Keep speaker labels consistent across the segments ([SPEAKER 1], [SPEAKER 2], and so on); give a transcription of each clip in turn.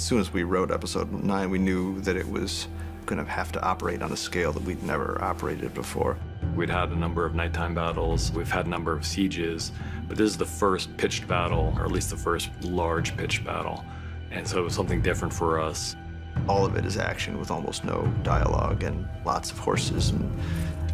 [SPEAKER 1] As soon as we wrote episode 9, we knew that it was going to have to operate on a scale that we'd never operated before.
[SPEAKER 2] We'd had a number of nighttime battles, we've had a number of sieges, but this is the first pitched battle, or at least the first large pitched battle. And so it was something different for us.
[SPEAKER 1] All of it is action with almost no dialogue and lots of horses and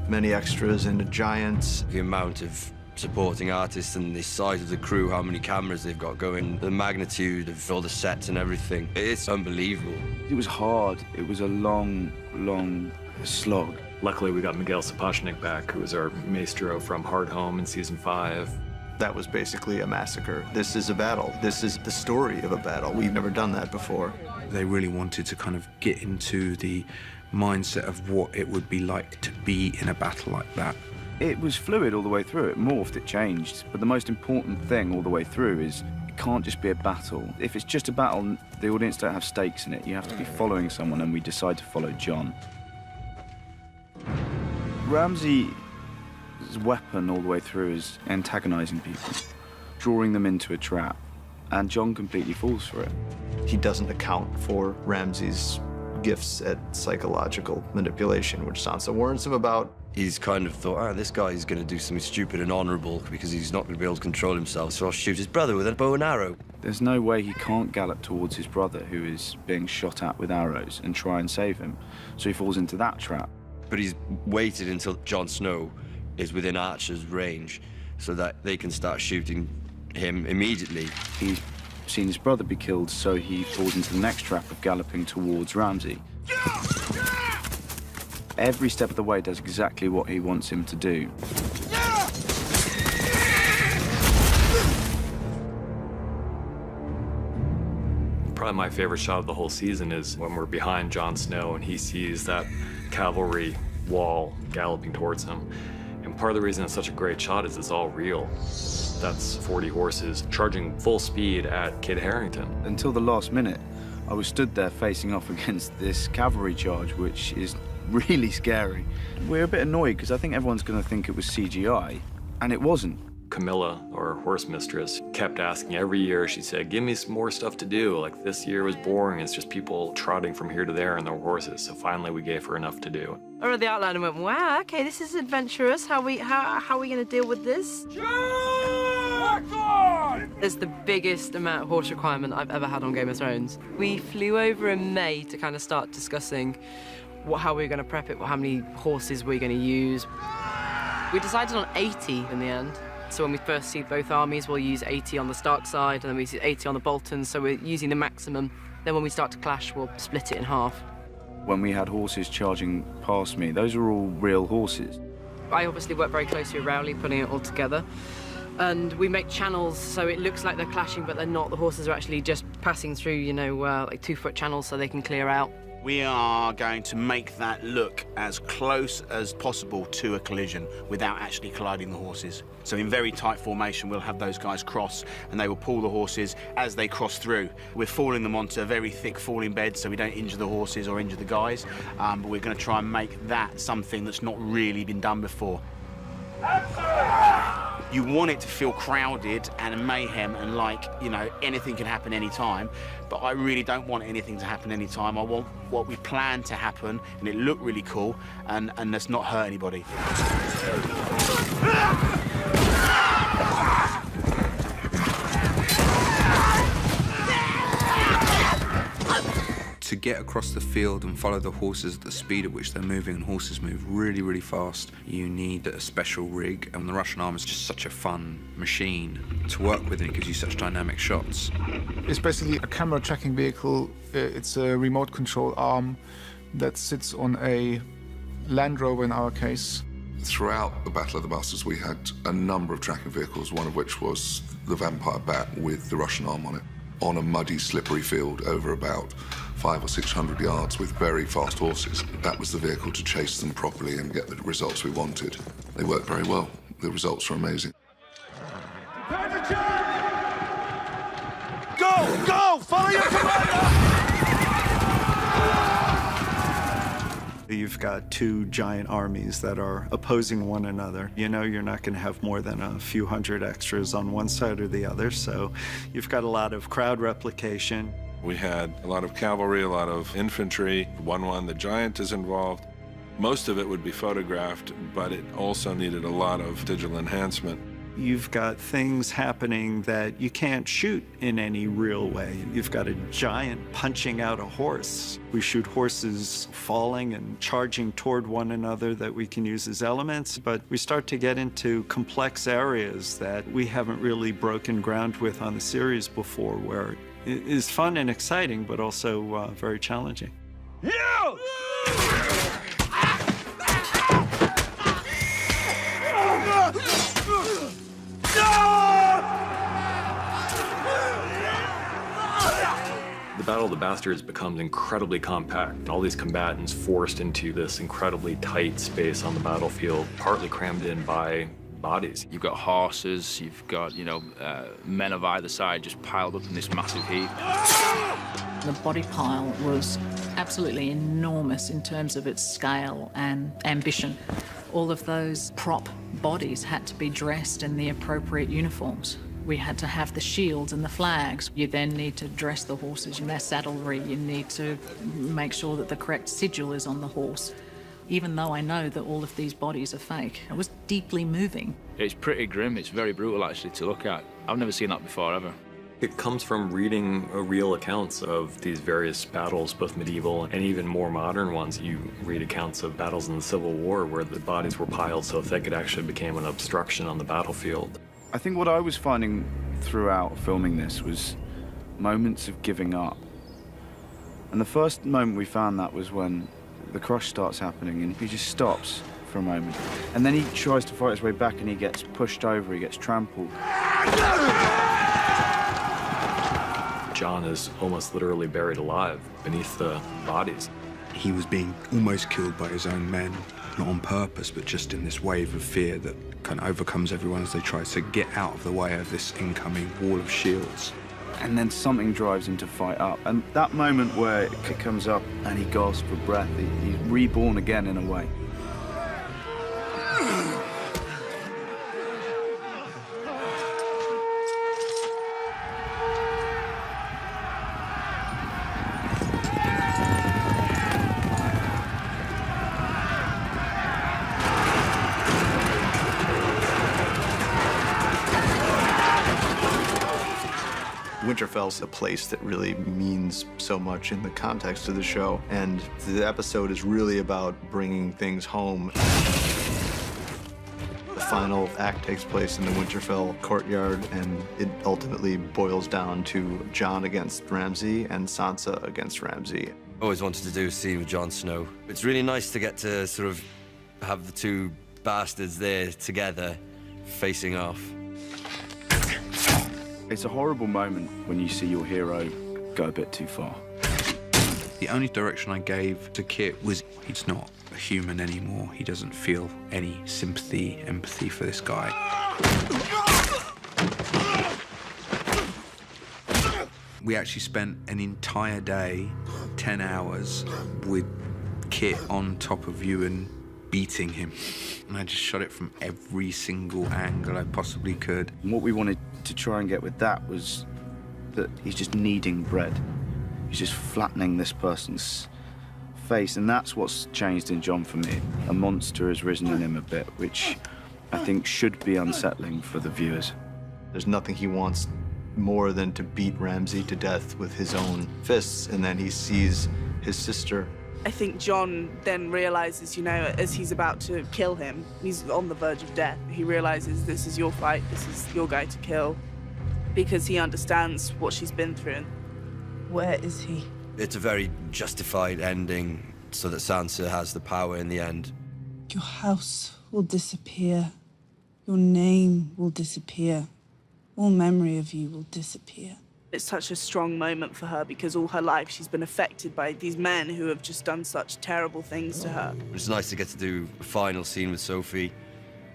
[SPEAKER 1] many extras and a giant.
[SPEAKER 3] The amount of supporting artists and the size of the crew, how many cameras they've got going, the magnitude of all the sets and everything. It's unbelievable.
[SPEAKER 4] It was hard. It was a long, long slog.
[SPEAKER 2] Luckily, we got Miguel Sapochnik back, who was our maestro from Hard Home in season 5.
[SPEAKER 1] That was basically a massacre. This is a battle. This is the story of a battle. We've never done that before.
[SPEAKER 5] They really wanted to kind of get into the mindset of what it would be like to be in a battle like that.
[SPEAKER 4] It was fluid all the way through. It morphed, it changed. But the most important thing all the way through is it can't just be a battle. If it's just a battle, the audience don't have stakes in it. You have to be following someone, and we decide to follow John. Ramsay's weapon all the way through is antagonizing people, drawing them into a trap, and John completely falls for it.
[SPEAKER 1] He doesn't account for Ramsay's gifts at psychological manipulation, which Sansa warns him about.
[SPEAKER 3] He's kind of thought, this guy is going to do something stupid and honourable because he's not going to be able to control himself, so I'll shoot his brother with a bow and arrow.
[SPEAKER 4] There's no way he can't gallop towards his brother, who is being shot at with arrows, and try and save him, so he falls into that trap.
[SPEAKER 3] But he's waited until Jon Snow is within Archer's range so that they can start shooting him immediately.
[SPEAKER 4] He's seen his brother be killed, so he falls into the next trap of galloping towards Ramsay. Every step of the way does exactly what he wants him to do.
[SPEAKER 2] Probably my favorite shot of the whole season is when we're behind Jon Snow and he sees that cavalry wall galloping towards him. And part of the reason it's such a great shot is it's all real. That's 40 horses charging full speed at Kit Harington.
[SPEAKER 4] Until the last minute, I was stood there facing off against this cavalry charge, which is really scary. We're a bit annoyed because I think everyone's going to think it was CGI, and it wasn't.
[SPEAKER 2] Camilla, our horse mistress, kept asking every year. She said, give me some more stuff to do. Like, this year was boring. It's just people trotting from here to there on their horses. So finally we gave her enough to do.
[SPEAKER 6] I read the outline and went, wow, okay, this is adventurous. How are we going to deal with this? It's the biggest amount of horse requirement I've ever had on Game of Thrones. We flew over in May to kind of start discussing how we were going to prep it, how many horses we were going to use. We decided on 80 in the end. So when we first see both armies, we'll use 80 on the Stark side, and then we use 80 on the Boltons, so we're using the maximum. Then when we start to clash, we'll split it in half.
[SPEAKER 4] When we had horses charging past me, those are all real horses.
[SPEAKER 6] I obviously work very closely with Rowley, putting it all together. And we make channels so it looks like they're clashing, but they're not. The horses are actually just passing through, you know, like 2-foot channels so they can clear out.
[SPEAKER 7] We are going to make that look as close as possible to a collision without actually colliding the horses. So in very tight formation, we'll have those guys cross and they will pull the horses as they cross through. We're falling them onto very thick falling beds so we don't injure the horses or injure the guys, but we're going to try and make that something that's not really been done before. You want it to feel crowded and mayhem and like, you know, anything can happen anytime, but I really don't want anything to happen anytime. I want what we plan to happen and it look really cool and let's not hurt anybody.
[SPEAKER 5] To get across the field and follow the horses at the speed at which they're moving, and horses move really, really fast, you need a special rig, and the Russian arm is just such a fun machine to work with, and it gives you such dynamic shots.
[SPEAKER 8] It's basically a camera tracking vehicle. It's a remote control arm that sits on a Land Rover in our case.
[SPEAKER 9] Throughout the Battle of the Bastards, we had a number of tracking vehicles, one of which was the Vampire Bat with the Russian arm on it, on a muddy, slippery field over about 500 or 600 yards with very fast horses. That was the vehicle to chase them properly and get the results we wanted. They worked very well. The results were amazing.
[SPEAKER 7] Go! Go! Follow your commander!
[SPEAKER 1] You've got two giant armies that are opposing one another. You know you're not going to have more than a few hundred extras on one side or the other, so you've got a lot of crowd replication.
[SPEAKER 10] We had a lot of cavalry, a lot of infantry. 1-1, the giant is involved. Most of it would be photographed, but it also needed a lot of digital enhancement.
[SPEAKER 1] You've got things happening that you can't shoot in any real way. You've got a giant punching out a horse. We shoot horses falling and charging toward one another that we can use as elements, but we start to get into complex areas that we haven't really broken ground with on the series before, where it is fun and exciting, but also very challenging.
[SPEAKER 2] The Battle of the Bastards becomes incredibly compact. All these combatants forced into this incredibly tight space on the battlefield, partly crammed in by bodies.
[SPEAKER 11] You've got horses, you've got, men of either side just piled up in this massive heap.
[SPEAKER 12] The body pile was absolutely enormous in terms of its scale and ambition. All of those prop bodies had to be dressed in the appropriate uniforms. We had to have the shields and the flags. You then need to dress the horses in their saddlery. You need to make sure that the correct sigil is on the horse. Even though I know that all of these bodies are fake, it was deeply moving.
[SPEAKER 11] It's pretty grim. It's very brutal, actually, to look at. I've never seen that before, ever.
[SPEAKER 2] It comes from reading real accounts of these various battles, both medieval and even more modern ones. You read accounts of battles in the Civil War where the bodies were piled so thick it actually became an obstruction on the battlefield.
[SPEAKER 4] I think what I was finding throughout filming this was moments of giving up. And the first moment we found that was when the crush starts happening and he just stops for a moment. And then he tries to fight his way back and he gets pushed over, he gets trampled.
[SPEAKER 2] Jon is almost literally buried alive beneath the bodies.
[SPEAKER 5] He was being almost killed by his own men, not on purpose, but just in this wave of fear that kind of overcomes everyone as they try to get out of the way of this incoming wall of shields.
[SPEAKER 4] And then something drives him to fight up. And that moment where it comes up and he gasps for breath, he's reborn again in a way.
[SPEAKER 13] Winterfell's a place that really means so much in the context of the show, and the episode is really about bringing things home. The final act takes place in the Winterfell courtyard, and it ultimately boils down to Jon against Ramsay and Sansa against Ramsay.
[SPEAKER 3] I always wanted to do a scene with Jon Snow. It's really nice to get to sort of have the two bastards there together, facing off.
[SPEAKER 4] It's a horrible moment when you see your hero go a bit too far.
[SPEAKER 5] The only direction I gave to Kit was he's not a human anymore. He doesn't feel any sympathy, empathy for this guy. We actually spent an entire day, 10 hours, with Kit on top of Ewan, beating him. And I just shot it from every single angle I possibly could.
[SPEAKER 4] And what we wanted to try and get with that was that he's just kneading bread. He's just flattening this person's face, and that's what's changed in Jon for me. A monster has risen in him a bit, which I think should be unsettling for the viewers.
[SPEAKER 13] There's nothing he wants more than to beat Ramsay to death with his own fists, and then he sees his sister.
[SPEAKER 14] I think Jon then realizes, as he's about to kill him, he's on the verge of death. He realizes this is your fight, this is your guy to kill, because he understands what she's been through. Where is he?
[SPEAKER 3] It's a very justified ending so that Sansa has the power in the end.
[SPEAKER 15] Your house will disappear. Your name will disappear. All memory of you will disappear.
[SPEAKER 14] It's such a strong moment for her because all her life she's been affected by these men who have just done such terrible things to her.
[SPEAKER 3] It's nice to get to do a final scene with Sophie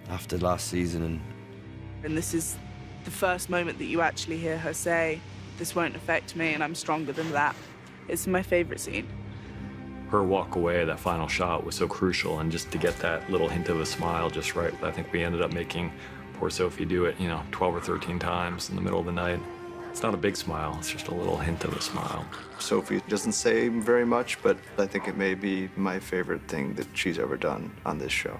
[SPEAKER 3] after last season.
[SPEAKER 14] And this is the first moment that you actually hear her say, "This won't affect me and I'm stronger than that." It's my favorite scene.
[SPEAKER 2] Her walk away, that final shot, was so crucial, and just to get that little hint of a smile just right, I think we ended up making poor Sophie do it, 12 or 13 times in the middle of the night. It's not a big smile, it's just a little hint of a smile.
[SPEAKER 13] Sophie doesn't say very much, but I think it may be my favorite thing that she's ever done on this show.